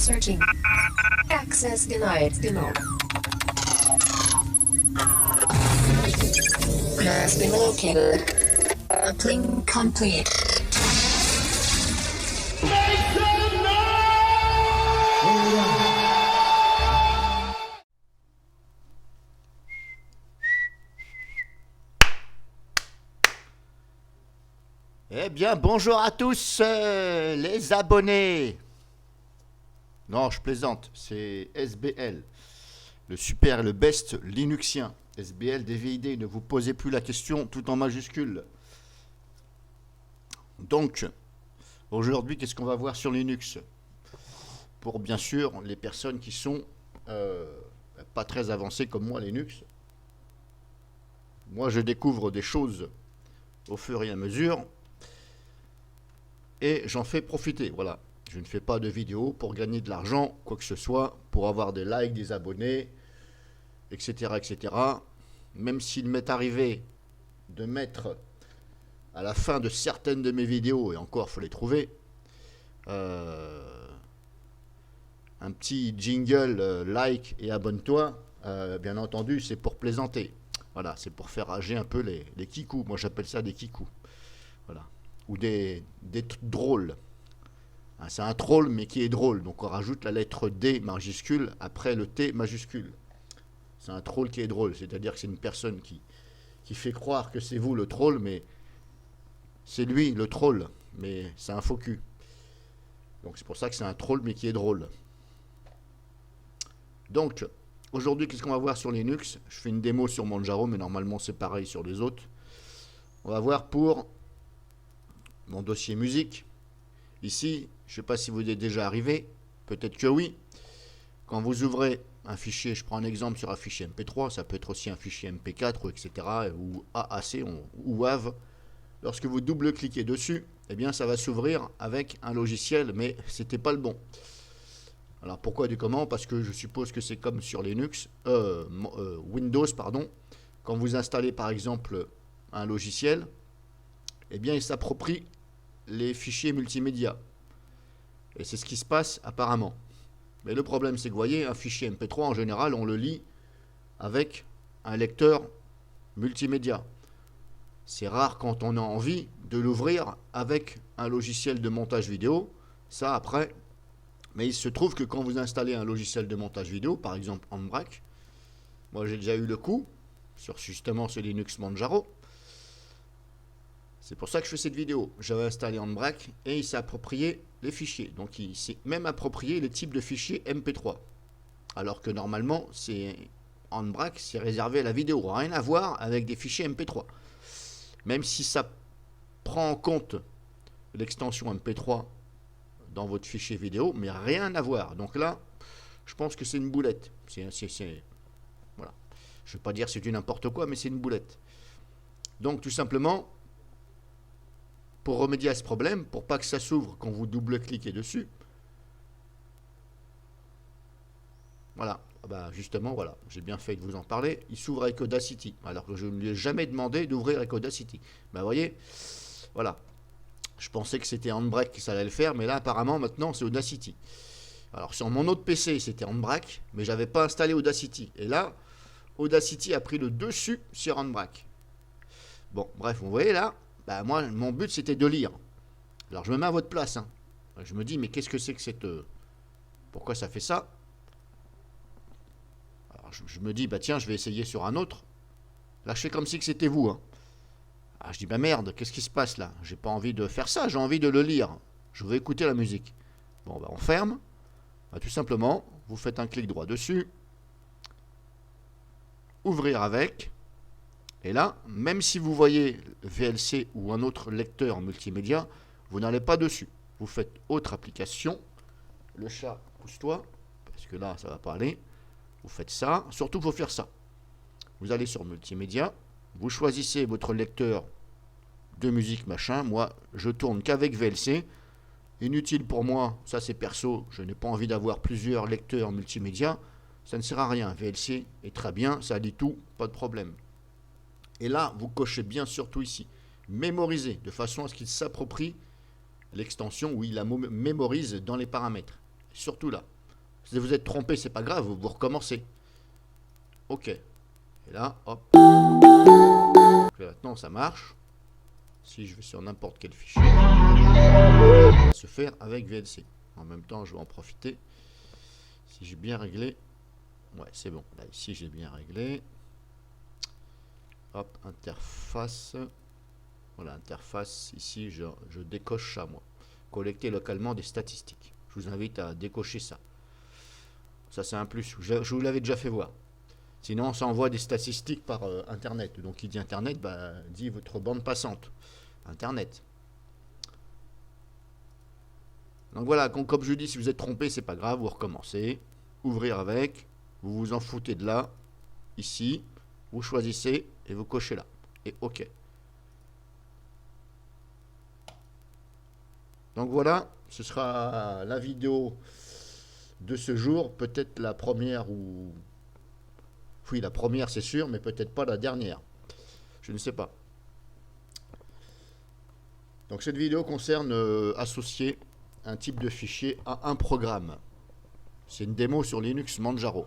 Searching. Access denied. Denied. Has been located. Uplink complete. Eh bien, bonjour à tous les abonnés. Non, je plaisante, c'est SBL, le super et le best linuxien. SBL DVID, ne vous posez plus la question, tout en majuscule. Donc, aujourd'hui, qu'est-ce qu'on va voir sur Linux? Pour bien sûr les personnes qui sont pas très avancées comme moi, Linux. Moi, je découvre des choses au fur et à mesure. Et j'en fais profiter, voilà. Je ne fais pas de vidéos pour gagner de l'argent, quoi que ce soit, pour avoir des likes, des abonnés, etc., etc. Même s'il m'est arrivé de mettre à la fin de certaines de mes vidéos, et encore, il faut les trouver, un petit jingle, like et abonne-toi, bien entendu, c'est pour plaisanter. Voilà, c'est pour faire rager un peu les kikous. Moi, j'appelle ça des kikous. Voilà. Ou des drôles. C'est un troll mais qui est drôle, donc on rajoute la lettre D majuscule après le T majuscule. C'est un troll qui est drôle, c'est-à-dire que c'est une personne qui fait croire que c'est vous le troll, mais c'est lui le troll, mais c'est un faux cul. Donc c'est pour ça que c'est un troll mais qui est drôle. Donc aujourd'hui, qu'est-ce qu'on va voir sur Linux? Je fais une démo sur Manjaro, mais normalement c'est pareil sur les autres. On va voir pour mon dossier musique. Ici, je ne sais pas si vous êtes déjà arrivé, peut-être que oui. Quand vous ouvrez un fichier, je prends un exemple sur un fichier MP3, ça peut être aussi un fichier MP4, etc., ou AAC, ou WAV. Lorsque vous double-cliquez dessus, eh bien, ça va s'ouvrir avec un logiciel, mais c'était pas le bon. Alors pourquoi du comment? Parce que je suppose que c'est comme sur Linux, Windows, pardon. Quand vous installez par exemple un logiciel, eh bien, il s'approprie les fichiers multimédia. Et c'est ce qui se passe apparemment. Mais le problème, c'est que vous voyez, un fichier MP3, en général, on le lit avec un lecteur multimédia. C'est rare quand on a envie de l'ouvrir avec un logiciel de montage vidéo. Ça, après. Mais il se trouve que quand vous installez un logiciel de montage vidéo, par exemple Handbrake, moi j'ai déjà eu le coup, sur justement ce Linux Manjaro. C'est pour ça que je fais cette vidéo. J'avais installé Handbrake et il s'est approprié les fichiers. Donc il s'est même approprié les types de fichiers MP3. Alors que normalement, Handbrake, c'est réservé à la vidéo. Rien à voir avec des fichiers MP3. Même si ça prend en compte l'extension MP3 dans votre fichier vidéo, mais rien à voir. Donc là, je pense que c'est une boulette. Voilà. Je ne vais pas dire c'est du n'importe quoi, mais c'est une boulette. Donc tout simplement, pour remédier à ce problème, pour pas que ça s'ouvre quand vous double-cliquez dessus, voilà, bah justement, voilà, j'ai bien fait de vous en parler, il s'ouvre avec Audacity, alors que je ne lui ai jamais demandé d'ouvrir avec Audacity. Bah vous voyez, voilà, je pensais que c'était Handbrake que ça allait le faire, mais là apparemment maintenant c'est Audacity. Alors sur mon autre PC c'était Handbrake, mais j'avais pas installé Audacity, et là, Audacity a pris le dessus sur Handbrake. Bon, bref, vous voyez là, bah moi, mon but, c'était de lire. Alors, je me mets à votre place. Hein. Je me dis, mais qu'est-ce que c'est que cette... Pourquoi ça fait ça? Alors, je me dis, bah tiens, je vais essayer sur un autre. Là, je fais comme si que c'était vous. Hein. Alors, je dis, bah merde, qu'est-ce qui se passe là? J'ai pas envie de faire ça, j'ai envie de le lire. Je veux écouter la musique. Bon, bah on ferme. Bah, tout simplement, vous faites un clic droit dessus. Ouvrir avec... Et là, même si vous voyez VLC ou un autre lecteur multimédia, vous n'allez pas dessus. Vous faites autre application. Le chat, pousse-toi, parce que là, ça ne va pas aller. Vous faites ça. Surtout, il faut faire ça. Vous allez sur multimédia. Vous choisissez votre lecteur de musique, machin. Moi, je tourne qu'avec VLC. Inutile pour moi, ça c'est perso. Je n'ai pas envie d'avoir plusieurs lecteurs multimédia. Ça ne sert à rien. VLC est très bien, ça lit tout, pas de problème. Et là, vous cochez bien surtout ici, mémoriser, de façon à ce qu'il s'approprie l'extension où il la mémorise dans les paramètres. Surtout là. Si vous êtes trompé, c'est pas grave, vous recommencez. Ok. Et là, hop. Donc là, maintenant, ça marche. Si je vais sur n'importe quel fichier, ça va se faire avec VLC. En même temps, je vais en profiter. Si j'ai bien réglé. Ouais, c'est bon. Là, ici, j'ai bien réglé. Hop, interface. Voilà, interface. Ici, je décoche ça, moi. Collecter localement des statistiques. Je vous invite à décocher ça. Ça, c'est un plus. Je vous l'avais déjà fait voir. Sinon, ça envoie des statistiques par Internet. Donc, qui dit Internet, bah, dit votre bande passante. Internet. Donc voilà, comme je dis, si vous êtes trompé, c'est pas grave, vous recommencez. Ouvrir avec, vous vous en foutez de là, ici, vous choisissez et vous cochez là. Et OK. Donc voilà, ce sera la vidéo de ce jour, peut-être la première ou... Oui, la première c'est sûr, mais peut-être pas la dernière. Je ne sais pas. Donc cette vidéo concerne associer un type de fichier à un programme. C'est une démo sur Linux Manjaro.